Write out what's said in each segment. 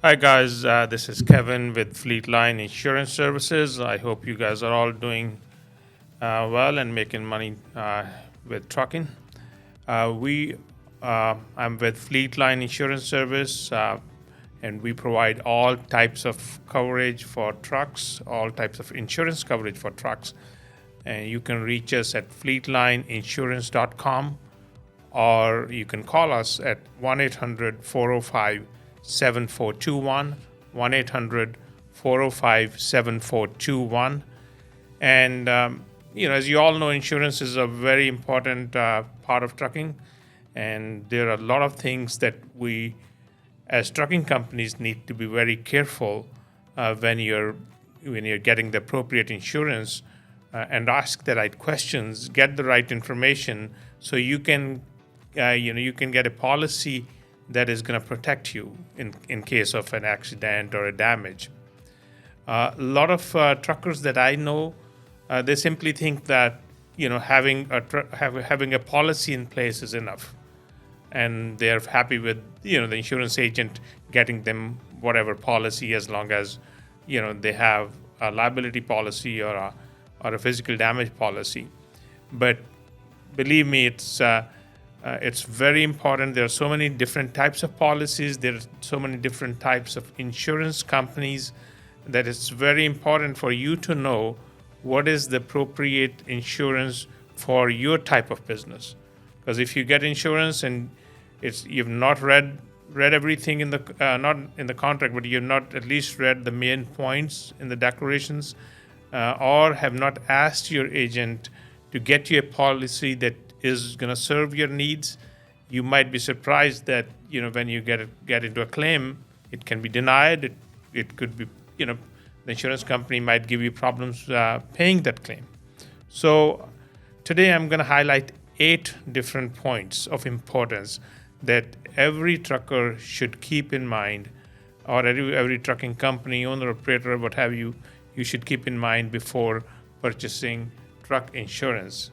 Hi guys, this is Kevin with Fleetline Insurance Services. I hope you guys are all doing well and making money with trucking. We, I'm with Fleetline Insurance Service, and we provide all types of coverage for trucks, all types of insurance coverage for trucks. And you can reach us at fleetlineinsurance.com, or you can call us at 1 800 405 7421, 1 800 405 7421. And, as you all know, insurance is a very important part of trucking. And there are a lot of things that we, as trucking companies, need to be very careful when you're getting the appropriate insurance, and ask the right questions, get the right information, so you can you can get a policy that is going to protect you in case of an accident or a damage. A lot of truckers that I know, they simply think that having a policy in place is enough, and they're happy with the insurance agent getting them whatever policy, as long as they have a liability policy or a physical damage policy. But believe me, it's very important. There are so many different types of policies. There are so many different types of insurance companies that it's very important for you to know what is the appropriate insurance for your type of business. Because if you get insurance and you've not read everything in the not in the contract, but you've not at least read the main points in the declarations, or have not asked your agent to get you a policy that is going to serve your needs, you might be surprised that when you get into a claim, it can be denied. It could be the insurance company might give you problems paying that claim. So today I'm going to highlight 8 different points of importance that every trucker should keep in mind, or every trucking company owner, operator, what have you should keep in mind before purchasing truck insurance.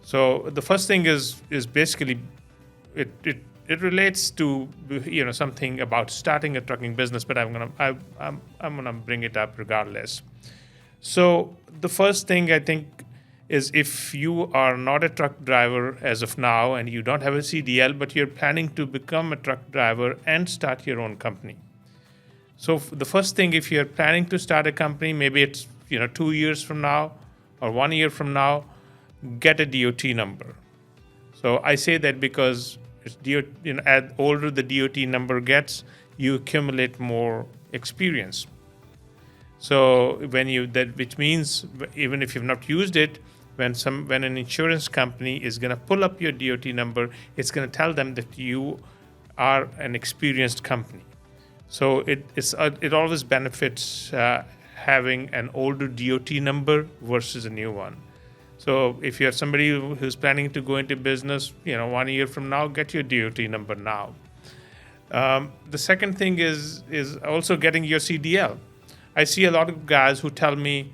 So the first thing is basically it relates to something about starting a trucking business, but I'm gonna bring it up regardless. So the first thing I think is, if you are not a truck driver as of now and you don't have a CDL, but you're planning to become a truck driver and start your own company. So the first thing, if you're planning to start a company, maybe it's 2 years from now or 1 year from now, get a DOT number. So I say that because as older the DOT number gets, you accumulate more experience. So which means even if you've not used it, when an insurance company is going to pull up your DOT number, it's going to tell them that you are an experienced company. So it always benefits having an older DOT number versus a new one. So if you're somebody who's planning to go into business, 1 year from now, get your DOT number now. The second thing is also getting your CDL. I see a lot of guys who tell me,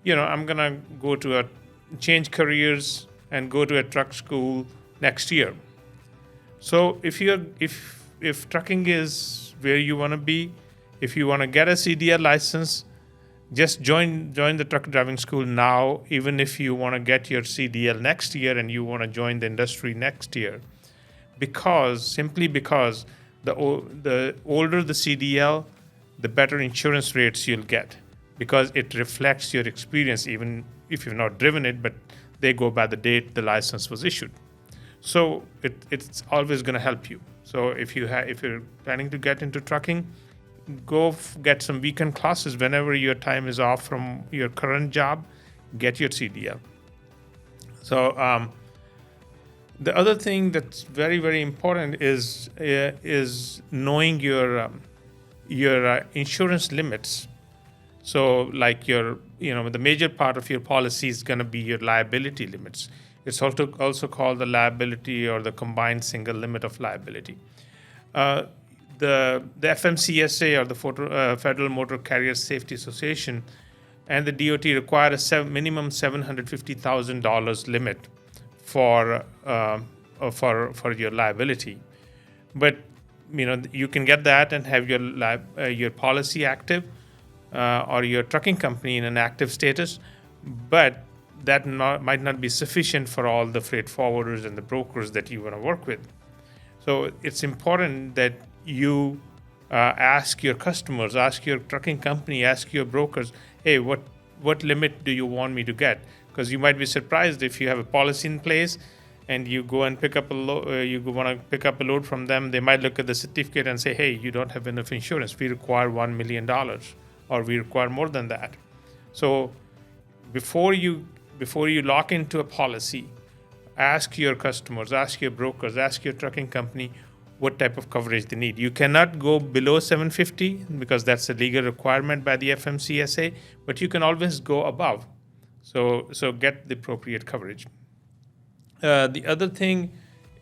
I'm gonna change careers and go to a truck school next year. So if trucking is where you want to be, if you want to get a CDL license, just join the truck driving school now, even if you want to get your CDL next year and you want to join the industry next year. Simply because the older the CDL, the better insurance rates you'll get, because it reflects your experience, even if you've not driven it, but they go by the date the license was issued. So it's always going to help you. So if you're planning to get into trucking, go get some weekend classes whenever your time is off from your current job. Get your CDL. So the other thing that's very, very important is knowing your insurance limits. So like the major part of your policy is going to be your liability limits. It's also called the liability or the combined single limit of liability. The FMCSA, or the Federal Motor Carrier Safety Association, and the DOT require a minimum $750,000 limit for your liability. But you can get that and have your policy active, or your trucking company in an active status, but that might not be sufficient for all the freight forwarders and the brokers that you want to work with. So it's important that you ask your customers, ask your trucking company, ask your brokers, hey, what limit do you want me to get? Because you might be surprised if you have a policy in place and you go and pick up a you want to pick up a load from them. They might look at the certificate and say, hey, you don't have enough insurance. We require $1 million, or we require more than that. So before you lock into a policy, ask your customers, ask your brokers, ask your trucking company what type of coverage they need. You cannot go below 750 because that's a legal requirement by the FMCSA, but you can always go above. So get the appropriate coverage. The other thing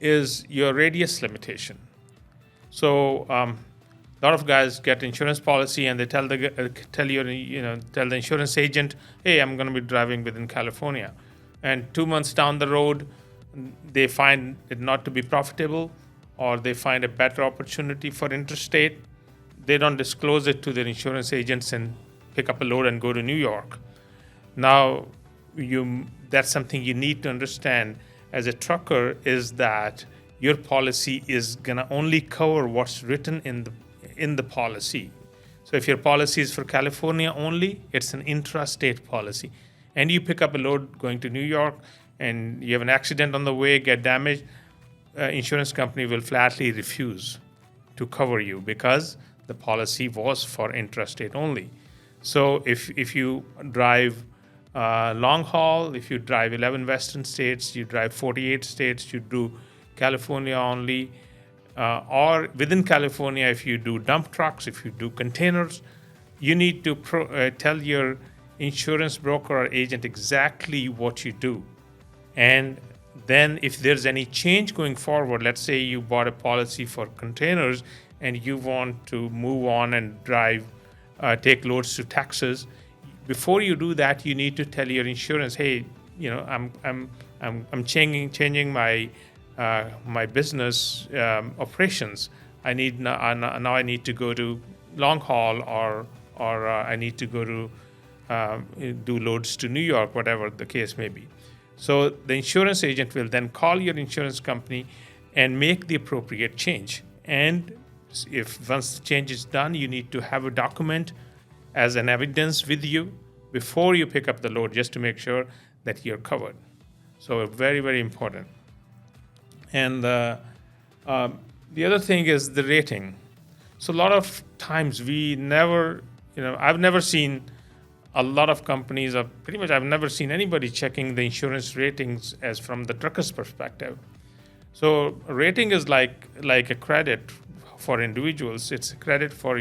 is your radius limitation. So a lot of guys get insurance policy and they tell the insurance agent, hey, I'm going to be driving within California, and 2 months down the road, they find it not to be profitable, or they find a better opportunity for interstate. They don't disclose it to their insurance agents and pick up a load and go to New York. Now, that's something you need to understand as a trucker, is that your policy is gonna only cover what's written in the policy. So if your policy is for California only, it's an intrastate policy, and you pick up a load going to New York and you have an accident on the way, get damaged, insurance company will flatly refuse to cover you because the policy was for intrastate only. So if you drive long haul, if you drive 11 western states, you drive 48 states, you do California only, or within California, if you do dump trucks, if you do containers, you need to tell your insurance broker or agent exactly what you do. And then if there's any change going forward, let's say you bought a policy for containers and you want to move on and take loads to Texas, before you do that, you need to tell your insurance, hey, I'm changing my my business operations. I need now I need to go to long haul, or I need to go to do loads to New York, whatever the case may be. So the insurance agent will then call your insurance company and make the appropriate change. And if once the change is done, you need to have a document as an evidence with you before you pick up the load, just to make sure that you're covered. So very, very important. And the other thing is the rating. So a lot of times I've never seen a lot of companies, or pretty much I've never seen anybody checking the insurance ratings as from the trucker's perspective. So rating is like a credit for individuals. It's a credit for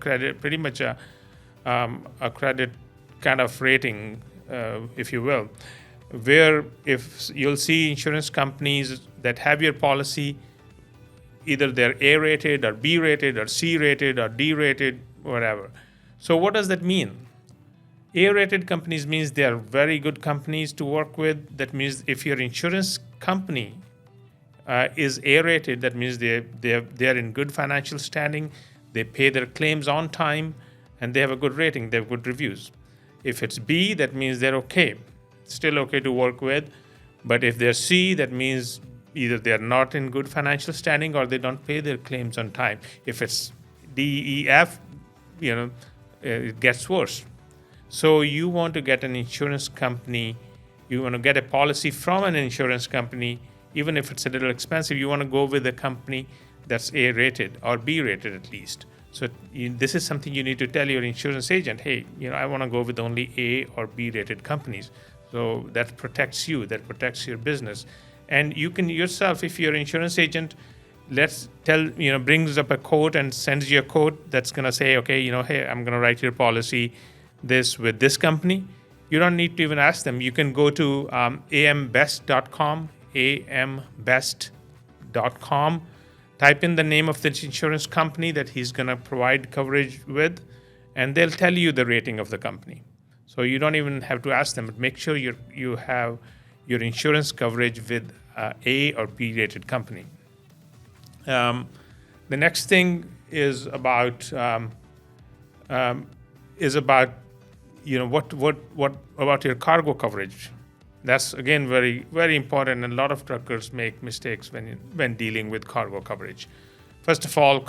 credit, pretty much a credit kind of rating, if you will, where if you'll see insurance companies that have your policy, either they're A rated or B rated or C rated or D rated, whatever. So what does that mean? A-rated companies means they are very good companies to work with. That means if your insurance company is A-rated, that means they're in good financial standing, they pay their claims on time, and they have a good rating, they have good reviews. If it's B, that means they're okay, still okay to work with. But if they're C, that means either they're not in good financial standing or they don't pay their claims on time. If it's D, E, F, it gets worse. So you want to get an insurance company, you want to get a policy from an insurance company, even if it's a little expensive, you want to go with a company that's A-rated or B-rated at least. So this is something you need to tell your insurance agent, hey, I want to go with only A or B-rated companies. So that protects you, that protects your business. And you can yourself, if your insurance agent brings up a quote and sends you a quote that's going to say, okay, hey, I'm going to write your policy this with this company, you don't need to even ask them. You can go to ambest.com, ambest.com, type in the name of the insurance company that he's going to provide coverage with, and they'll tell you the rating of the company. So you don't even have to ask them, but make sure you have your insurance coverage with A or B rated company. The next thing is about um, what about your cargo coverage. That's again very very important, and a lot of truckers make mistakes when dealing with cargo coverage. First of all,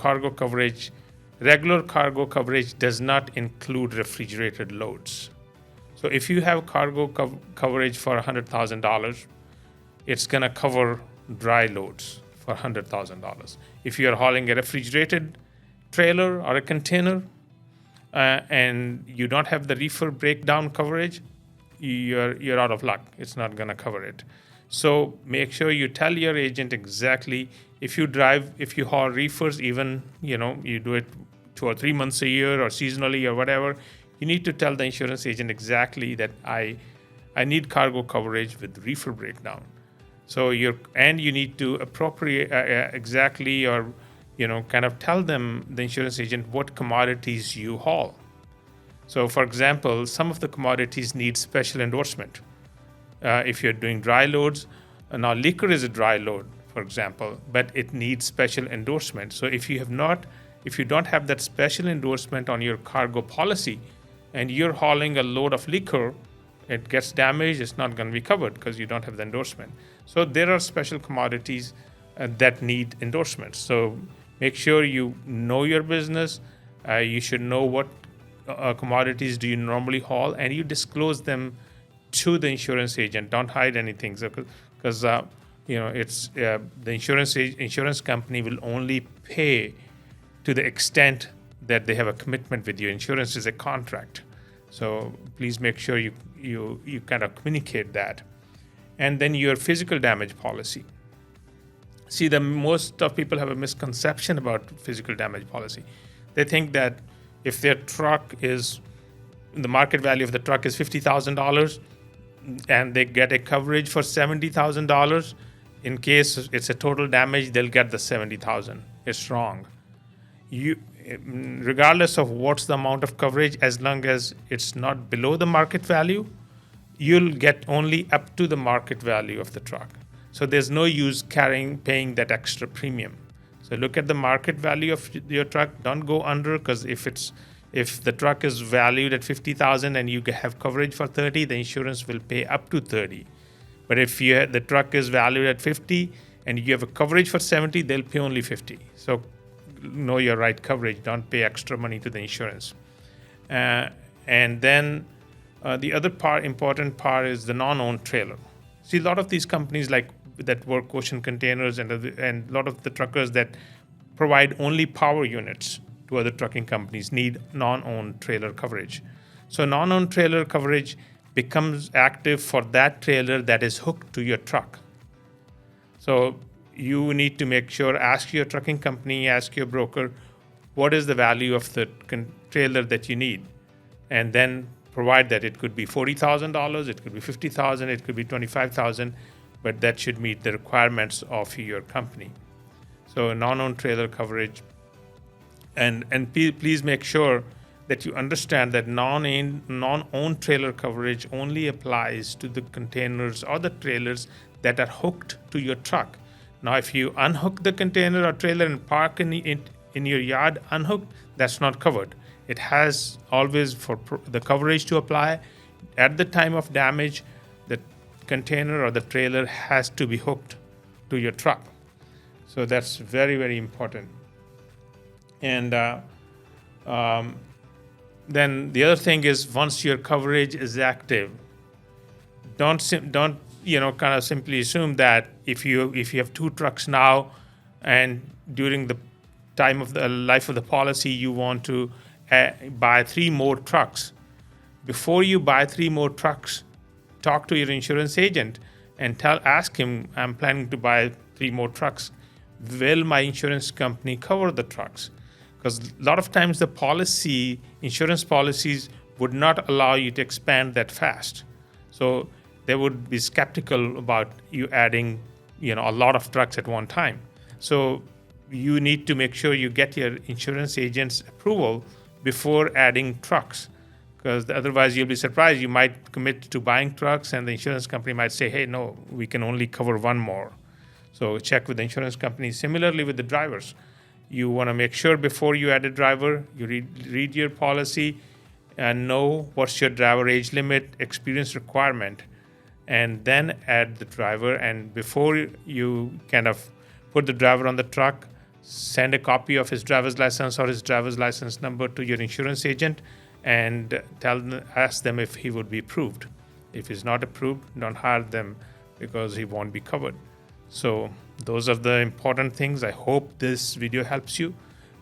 regular cargo coverage does not include refrigerated loads. So if you have cargo coverage for $100,000, it's going to cover dry loads for $100,000. If you're hauling a refrigerated trailer or a container, and you don't have the reefer breakdown coverage, you're out of luck. It's not going to cover it. So make sure you tell your agent exactly if you haul reefers, even you do it 2 or 3 months a year or seasonally or whatever. You need to tell the insurance agent exactly that I need cargo coverage with reefer breakdown. So you need to appropriate exactly, or kind of tell them, the insurance agent, what commodities you haul. So for example, some of the commodities need special endorsement. If you're doing dry loads, now liquor is a dry load, for example, but it needs special endorsement. So if you don't have that special endorsement on your cargo policy, and you're hauling a load of liquor, it gets damaged, it's not going to be covered because you don't have the endorsement. So there are special commodities that need endorsements. So make sure you know your business. You should know what commodities do you normally haul, and you disclose them to the insurance agent. Don't hide anything, because the insurance company will only pay to the extent that they have a commitment with you. Insurance is a contract, so please make sure you kind of communicate that. And then your physical damage policy. See, most of people have a misconception about physical damage policy. They think that if their truck is, the market value of the truck is $50,000, and they get a coverage for $70,000, in case it's a total damage, they'll get the $70,000. It's wrong. Regardless of what's the amount of coverage, as long as it's not below the market value, you'll get only up to the market value of the truck. So there's no use paying that extra premium. So look at the market value of your truck. Don't go under, because if the truck is valued at $50,000 and you have coverage for $30,000, the insurance will pay up to $30,000. But if the truck is valued at $50,000 and you have a coverage for $70,000, they'll pay only $50,000. So know your right coverage. Don't pay extra money to the insurance. And then the other important part is the non-owned trailer. See, a lot of these companies that work ocean containers and a lot of the truckers that provide only power units to other trucking companies need non-owned trailer coverage. So non-owned trailer coverage becomes active for that trailer that is hooked to your truck. So you need to make sure, ask your trucking company, ask your broker, what is the value of the trailer that you need? And then provide that. It could be $40,000, it could be $50,000, it could be $25,000, but that should meet the requirements of your company. So non-owned trailer coverage. And please make sure that you understand that non-owned trailer coverage only applies to the containers or the trailers that are hooked to your truck. Now, if you unhook the container or trailer and park in your yard unhooked, that's not covered. It has always for the coverage to apply. At the time of damage, the container or the trailer has to be hooked to your truck. So that's very, very important. And then the other thing is, once your coverage is active, don't kind of simply assume that if you have 2 trucks now, and during the time of the life of the policy you want to buy 3 more trucks. Before you buy 3 more trucks, talk to your insurance agent and ask him, I'm planning to buy 3 more trucks. Will my insurance company cover the trucks? Because a lot of times the insurance policies would not allow you to expand that fast. So they would be skeptical about you adding, a lot of trucks at one time. So you need to make sure you get your insurance agent's approval before adding trucks, because otherwise you'll be surprised. You might commit to buying trucks and the insurance company might say, hey, no, we can only cover 1 more. So check with the insurance company. Similarly with the drivers, You want to make sure before you add a driver, you read your policy and know what's your driver age limit, experience requirement, and then add the driver. And before you kind of put the driver on the truck, send a copy of his driver's license or his driver's license number to your insurance agent and ask them if he would be approved. If he's not approved, don't hire them because he won't be covered. So those are the important things. I hope this video helps you.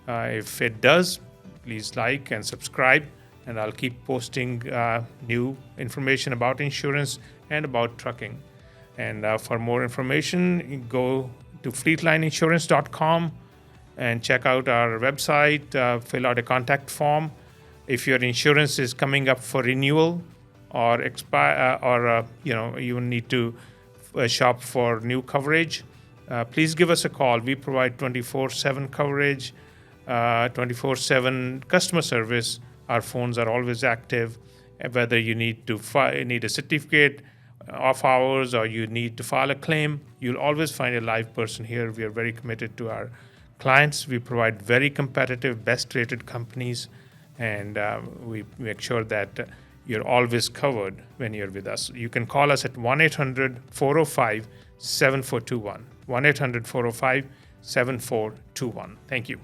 If it does, please like and subscribe, and I'll keep posting new information about insurance and about trucking. And for more information, go to fleetlineinsurance.com and check out our website, fill out a contact form. If your insurance is coming up for renewal or you need to shop for new coverage, please give us a call. We provide 24/7 coverage, 24/7 customer service. Our phones are always active. Whether you need a certificate of ours or you need to file a claim, you'll always find a live person here. We are very committed to our clients. We provide very competitive, best-rated companies, and we make sure that you're always covered when you're with us. You can call us at 1-800-405-7421. 1-800-405-7421. Thank you.